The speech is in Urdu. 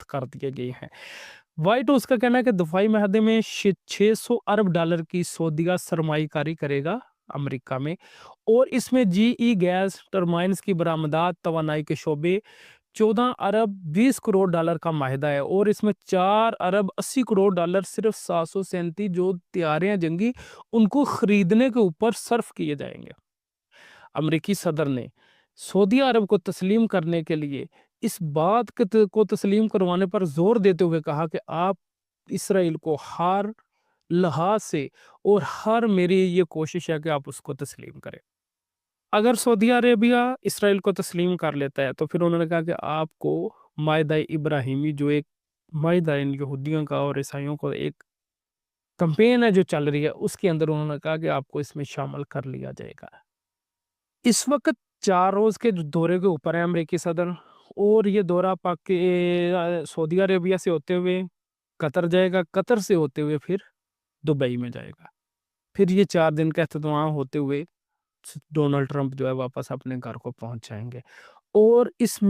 کر دیے گئے ہیں۔ وائٹ ہاؤس کا کہنا ہے کہ دفاعی معاہدے میں $600 ارب کی سعودیہ سرمایہ کاری کرے گا امریکہ میں، اور اس میں جی ای گیس ٹرمائنز کی برآمدات، توانائی کے شعبے $14 ارب 20 کروڑ کا معاہدہ ہے، اور اس میں $4 ارب 80 کروڑ صرف 737 جو طیارے ہیں جنگی ان کو خریدنے کے اوپر صرف کیے جائیں گے۔ امریکی صدر نے سعودی عرب کو تسلیم کرنے کے لیے اس بات کو تسلیم کروانے پر زور دیتے ہوئے کہا کہ آپ اسرائیل کو ہر لحاظ سے اور ہر میری یہ کوشش ہے کہ آپ اس کو تسلیم کریں۔ اگر سعودی عربیہ اسرائیل کو تسلیم کر لیتا ہے تو پھر انہوں نے کہا کہ آپ کو معاہدہ ابراہیمی، جو ایک معاہدہ ان یہودیوں کا اور عیسائیوں کو ایک کمپین ہے جو چل رہی ہے، اس کے اندر انہوں نے کہا کہ آپ کو اس میں شامل کر لیا جائے گا۔ اس وقت 4 روز کے دورے کے اوپر ہے امریکی صدر، اور یہ دورہ سعودی عربیہ سے ہوتے ہوئے قطر جائے گا، قطر سے ہوتے ہوئے پھر دبئی میں جائے گا، پھر یہ 4 دن کا اختتام ہوتے ہوئے ڈونلڈ ٹرمپ جو ہے واپس اپنے گھر کو پہنچ جائیں گے۔ اور اس